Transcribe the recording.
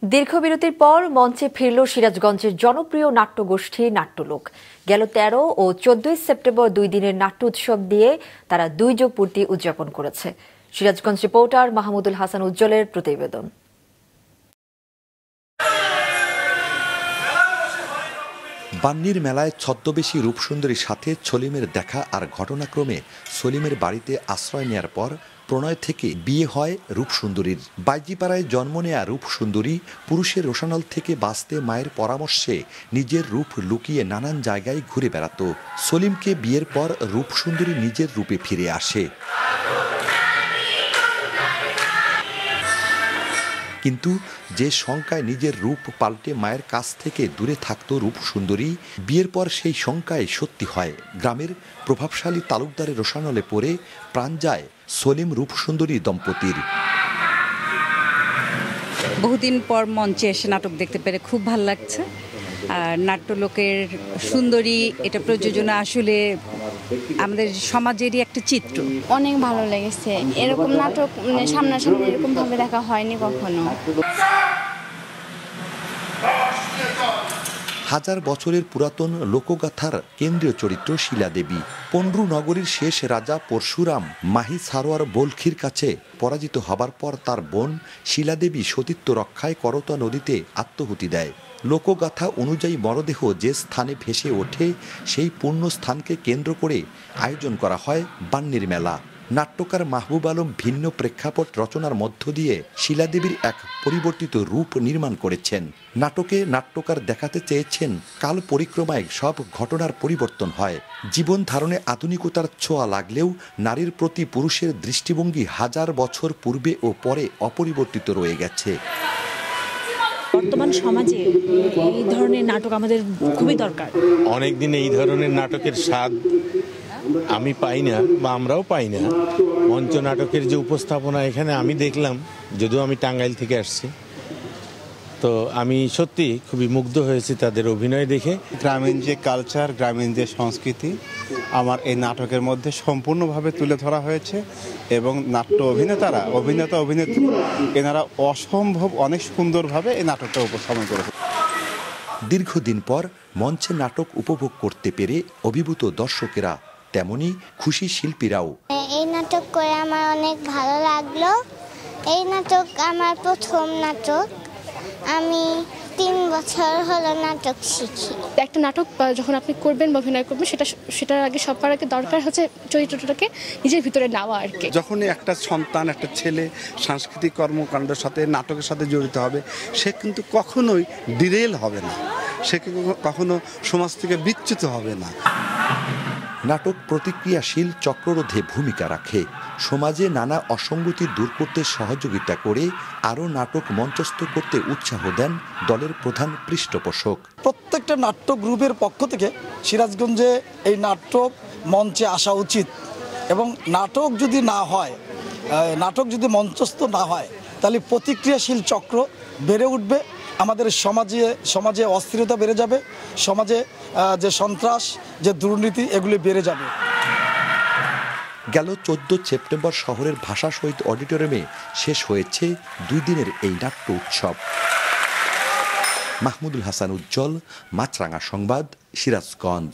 দীর্ঘ বিরতির পর মঞ্চে ফিরল সিরাজগঞ্জের জনপ্রিয় নাট্যগোষ্ঠী নাট্যলোক। গেল 13 ও 14 সেপ্টেম্বর 2 দিনের নাট্য উৎসব দিয়ে তারা 2 যুগ পূর্তি উদযাপন করেছে। সিরাজগঞ্জ রিপোর্টার মাহমুদুল হাসান উজ্জ্বলের প্রতিবেদন। বান্নির মেলায় ছদ্মবেশী রূপসুন্দরীর সাথে সলিমের দেখা আর ঘটনাক্রমে সলিমের বাড়িতে আশ্রয় নেয়ার পর প্রণয় থেকে বিয়ে হয় রূপসুন্দরীর। বাইজিপাড়ায় জন্ম নেয়া রূপসুন্দরী পুরুষের রোশানল থেকে বাঁচতে মায়ের পরামর্শে নিজের রূপ লুকিয়ে নানান জায়গায় ঘুরে বেড়াত। সলিমকে বিয়ের পর রূপসুন্দরী নিজের রূপে ফিরে আসে, কিন্তু যে শঙ্কায় নিজের রূপ পাল্টে মায়ের কাছ থেকে দূরে থাকত রূপসুন্দরী, বিয়ের পর সেই শঙ্কায় সত্যি হয়। গ্রামের প্রভাবশালী তালুকদারের রোশানলে পড়ে প্রাণ যায় সলিম রূপসুন্দরী দম্পতির। বহুদিন পর মঞ্চে এসে নাটক দেখতে পেরে খুব ভালো লাগছে। আর নাট্যলোকের সুন্দরী এটা প্রযোজনা আসলে আমাদের সমাজেরই একটা চিত্র। অনেক ভালো লেগেছে, এরকম নাটক সামনাসামনি এরকম ভাবে দেখা হয়নি কখনো। হাজার বছরের পুরাতন লোকগাথার কেন্দ্রীয় চরিত্র শিলাদেবী। পন্ডু নগরীর শেষ রাজা পরশুরাম মাহি সারোয়ার বলখির কাছে পরাজিত হবার পর তার বোন শিলাদেবী সতীত্ব রক্ষায় করতোয়া নদীতে আত্মহুতি দেয়। লোকগাথা অনুযায়ী মরদেহ যে স্থানে ভেসে ওঠে সেই পুণ্য স্থানকে কেন্দ্র করে আয়োজন করা হয় বান্নির মেলা। নাট্যকার মাহবুব আলম ভিন্ন প্রেক্ষাপট রচনার মধ্য দিয়ে শিলাদেবীর এক পরিবর্তিত রূপ নির্মাণ করেছেন। নাটকে নাট্যকার দেখাতে চেয়েছেন কাল পরিক্রমায় সব ঘটনার পরিবর্তন হয়। জীবন ধারণে আধুনিকতার ছোঁয়া লাগলেও নারীর প্রতি পুরুষের দৃষ্টিভঙ্গি হাজার বছর পূর্বে ও পরে অপরিবর্তিত রয়ে গেছে। বর্তমান সমাজে এই ধরনের নাটক আমাদের খুবই দরকার। অনেকদিন এই ধরনের নাটকের স্বাদ আমি পাই না বা আমরাও পাই না। মঞ্চ নাটকের যে উপস্থাপনা এখানে আমি দেখলাম, যদিও আমি টাঙ্গাইল থেকে আসছি, তো আমি সত্যি খুবই মুগ্ধ হয়েছি তাদের অভিনয় দেখে। গ্রামীণ যে কালচার, গ্রামীণ যে সংস্কৃতি আমার এই নাটকের মধ্যে সম্পূর্ণভাবে তুলে ধরা হয়েছে এবং নাট্য অভিনেতা অভিনেত্রী এনারা অসম্ভব অনেক সুন্দরভাবে এই নাটকটা উপস্থাপন করেছে। দীর্ঘদিন পর মঞ্চে নাটক উপভোগ করতে পেরে অভিভূত দর্শকেরা, তেমনি খুশি শিল্পীরাও। এই নাটক করে আমার অনেক ভালো লাগলো। এই নাটক আমার প্রথম নাটক, আমি 3 বছর হলো নাটক শিখি। একটা নাটক যখন আপনি করবেন বা অভিনয় করবেন সেটার আগে সবার আগে দরকার হচ্ছে চরিত্রটাকে নিজের ভিতরে নেওয়া আর কি। যখনই একটা সন্তান, একটা ছেলে সাংস্কৃতিক কর্মকাণ্ডের সাথে নাটকের সাথে জড়িত হবে, সে কিন্তু কখনোই ডিরেল হবে না, সে কখনো সমাজ থেকে বিচ্যুত হবে না। নাটক প্রতিক্রিয়াশীল চক্ররোধে ভূমিকা রাখে, সমাজে নানা অসঙ্গতি দূর করতে সহযোগিতা করে আরও নাটক মঞ্চস্থ করতে উৎসাহ দেন দলের প্রধান পৃষ্ঠপোষক। প্রত্যেকটা নাট্য গ্রুপের পক্ষ থেকে সিরাজগঞ্জে এই নাটক মঞ্চে আসা উচিত এবং নাটক যদি না হয়, নাটক যদি মঞ্চস্থ না হয় তাহলে প্রতিক্রিয়াশীল চক্র বেড়ে উঠবে। আমাদের সমাজে অস্থিরতা বেড়ে যাবে, সমাজে যে সন্ত্রাস, যে দুর্নীতি এগুলি বেড়ে যাবে। গেল 14 সেপ্টেম্বর শহরের ভাষা শহীদ অডিটোরিয়ামে শেষ হয়েছে 2 দিনের এই নাট্য উৎসব। মাহমুদুল হাসান উজ্জ্বল, মাছরাঙা সংবাদ, সিরাজগঞ্জ।